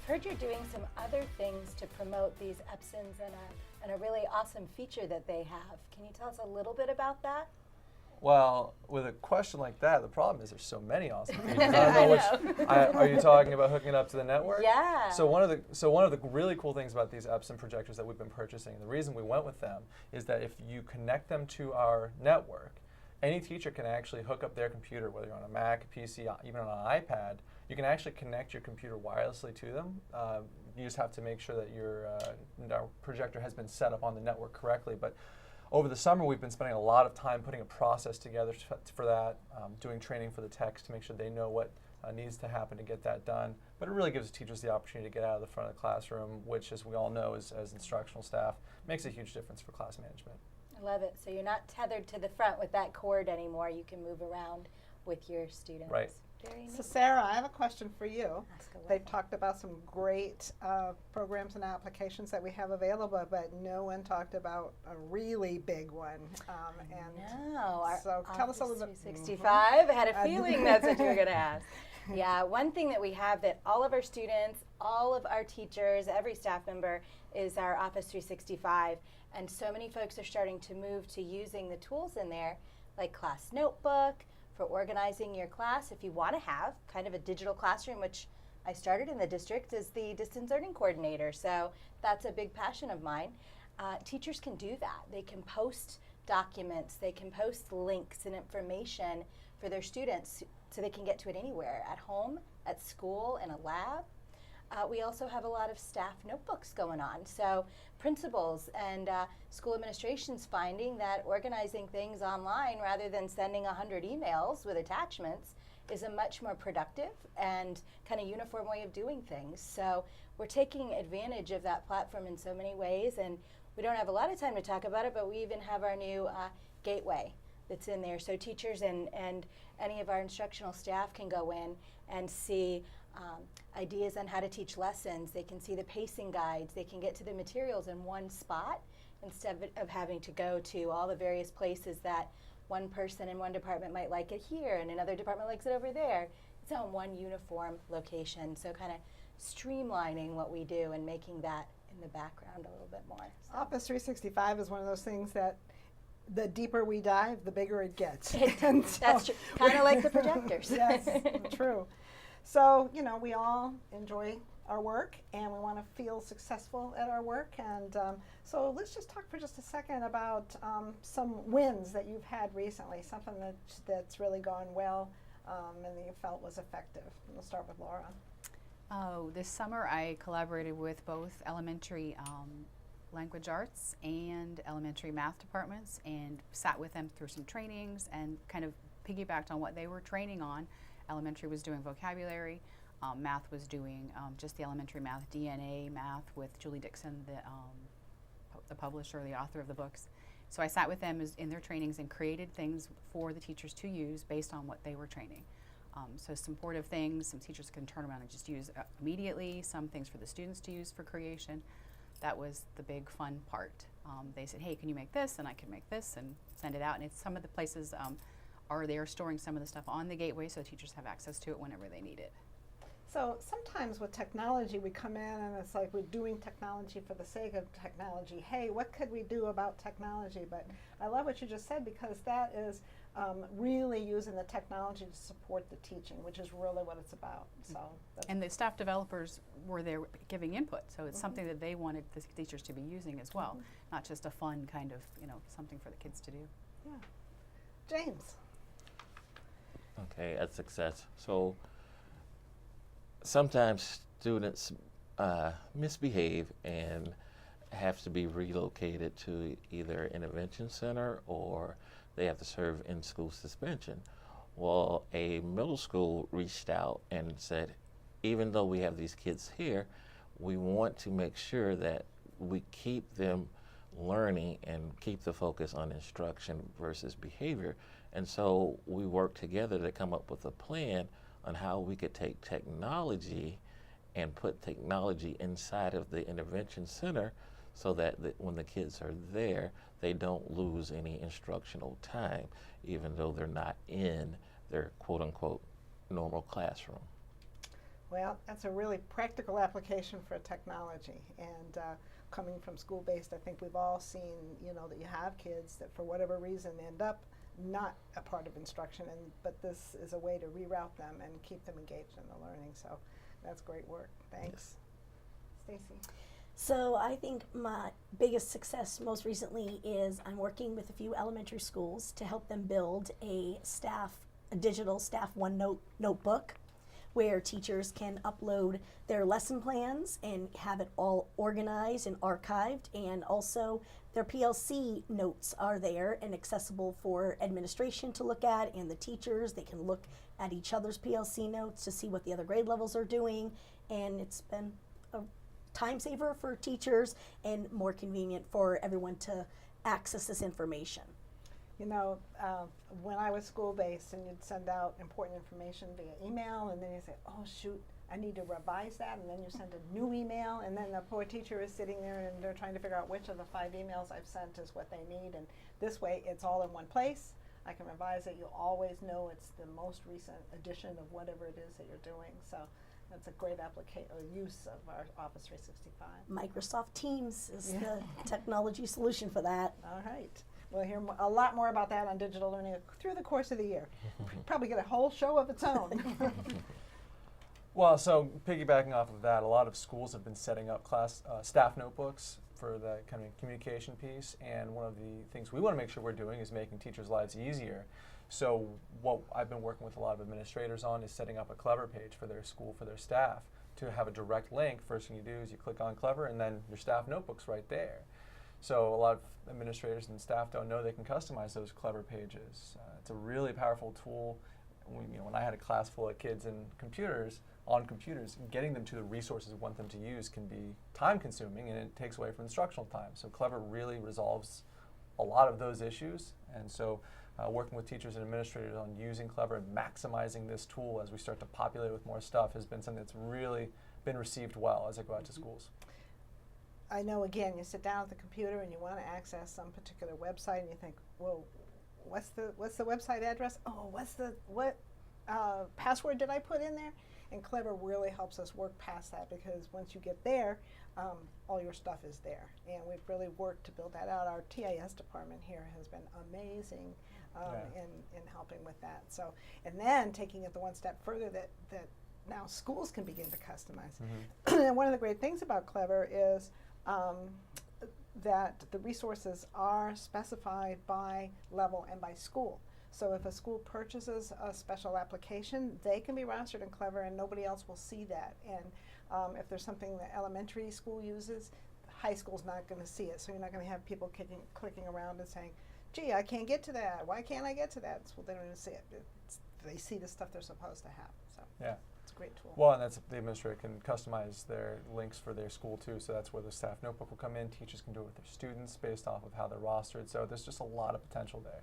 heard you're doing some other things to promote these Epsons and a really awesome feature that they have. Can you tell us a little bit about that? Well, with a question like that, the problem is there's so many awesome features. I don't know which. Are you talking about hooking it up to the network? Yeah. So one of the really cool things about these Epson projectors that we've been purchasing, and the reason we went with them, is that if you connect them to our network, any teacher can actually hook up their computer, whether you're on a Mac, PC, even on an iPad. You can actually connect your computer wirelessly to them. You just have to make sure that your projector has been set up on the network correctly. But over the summer, we've been spending a lot of time putting a process together for that, doing training for the techs to make sure they know what needs to happen to get that done. But it really gives teachers the opportunity to get out of the front of the classroom, which, as we all know, as instructional staff, makes a huge difference for class management. I love it. So you're not tethered to the front with that cord anymore. You can move around with your students. Right. Very neat. So Sarah, I have a question for you. Ask away. They've talked about some great programs and applications that we have available, but no one talked about a really big one. No, our so tell us a little bit. 365. I had a feeling that's what you were going to ask. Yeah, one thing that we have that all of our students, all of our teachers, every staff member is our Office 365. And so many folks are starting to move to using the tools in there, like Class Notebook, for organizing your class. If you want to have kind of a digital classroom, which I started in the district as the distance learning coordinator, so that's a big passion of mine. Teachers can do that. They can post documents, they can post links and information for their students so they can get to it anywhere, at home, at school, in a lab. We also have a lot of staff notebooks going on. So principals and school administration's finding that organizing things online rather than sending 100 emails with attachments is a much more productive and kind of uniform way of doing things. So we're taking advantage of that platform in so many ways, and we don't have a lot of time to talk about it, but we even have our new gateway that's in there. So teachers and any of our instructional staff can go in and see ideas on how to teach lessons. They can see the pacing guides. They can get to the materials in one spot instead of having to go to all the various places that one person in one department might like it here and another department likes it over there. It's on one uniform location. So kind of streamlining what we do and making that in the background a little bit more. So. Office 365 is one of those things that the deeper we dive, the bigger it gets. That's true. Kind of like the projectors. Yes, true. So, you know, we all enjoy our work and we want to feel successful at our work. And so let's just talk for just a second about some wins that you've had recently, something that's really gone well and that you felt was effective. We'll start with Laura. Oh, this summer I collaborated with both elementary language arts and elementary math departments and sat with them through some trainings and kind of piggybacked on what they were training on. Elementary was doing vocabulary, math was doing just the elementary math, DNA math with Julie Dixon, the publisher, the author of the books. So I sat with them in their trainings and created things for the teachers to use based on what they were training. So some supportive things, some teachers can turn around and just use immediately, some things for the students to use for creation. That was the big fun part. They said, hey, can you make this? And I can make this and send it out. And it's some of the places they are storing some of the stuff on the gateway so teachers have access to it whenever they need it. So sometimes with technology we come in and it's like we're doing technology for the sake of technology. Hey, what could we do about technology? But I love what you just said because that is really using the technology to support the teaching, which is really what it's about. So and the staff developers were there giving input, so it's something that they wanted the teachers to be using as well, not just a fun kind of, something for the kids to do. Yeah. James. Okay, a success. So sometimes students misbehave and have to be relocated to either intervention center or they have to serve in-school suspension. Well, a middle school reached out and said, even though we have these kids here, we want to make sure that we keep them learning and keep the focus on instruction versus behavior. And so we worked together to come up with a plan on how we could take technology and put technology inside of the intervention center so that when the kids are there, they don't lose any instructional time, even though they're not in their quote-unquote normal classroom. Well, that's a really practical application for technology. And coming from school-based, I think we've all seen, that you have kids that for whatever reason end up not a part of instruction, but this is a way to reroute them and keep them engaged in the learning. So that's great work. Thanks. Stacy? So I think my biggest success most recently is I'm working with a few elementary schools to help them build a digital staff OneNote notebook where teachers can upload their lesson plans and have it all organized and archived, and also their PLC notes are there and accessible for administration to look at, and the teachers, they can look at each other's PLC notes to see what the other grade levels are doing, and it's been a time saver for teachers and more convenient for everyone to access this information. When I was school-based and you'd send out important information via email, and then you say, oh shoot, I need to revise that, and then you send a new email, and then the poor teacher is sitting there and they're trying to figure out which of the 5 emails I've sent is what they need, and this way it's all in one place. I can revise it. You'll always know it's the most recent edition of whatever it is that you're doing. So that's a great use of our Office 365. Microsoft Teams is the technology solution for that. All right. We'll hear a lot more about that on digital learning through the course of the year. Probably get a whole show of its own. Well, so piggybacking off of that, a lot of schools have been setting up staff notebooks for the kind of communication piece, and one of the things we want to make sure we're doing is making teachers' lives easier. So what I've been working with a lot of administrators on is setting up a Clever page for their school, for their staff, to have a direct link. First thing you do is you click on Clever, and then your staff notebook's right there. So a lot of administrators and staff don't know they can customize those Clever pages. It's a really powerful tool. When I had a class full of kids on computers, getting them to the resources we want them to use can be time consuming, and it takes away from instructional time. So Clever really resolves a lot of those issues. And so working with teachers and administrators on using Clever and maximizing this tool as we start to populate with more stuff has been something that's really been received well as I go out to schools. I know, again, you sit down at the computer and you want to access some particular website, and you think, well, what's the website address? Oh, what password did I put in there? And Clever really helps us work past that, because once you get there, all your stuff is there. And we've really worked to build that out. Our TIS department here has been amazing in helping with that. So, and then taking it the one step further, that now schools can begin to customize. Mm-hmm. And one of the great things about Clever is that the resources are specified by level and by school. So if a school purchases a special application, they can be rostered in Clever and nobody else will see that. And if there's something the elementary school uses, the high school's not going to see it. So you're not going to have people clicking around and saying, gee, I can't get to that. Why can't I get to that? Well, they don't even see it. They see the stuff they're supposed to have. So yeah. It's a great tool. Well, and that's the administrator can customize their links for their school too. So that's where the staff notebook will come in. Teachers can do it with their students based off of how they're rostered. So there's just a lot of potential there.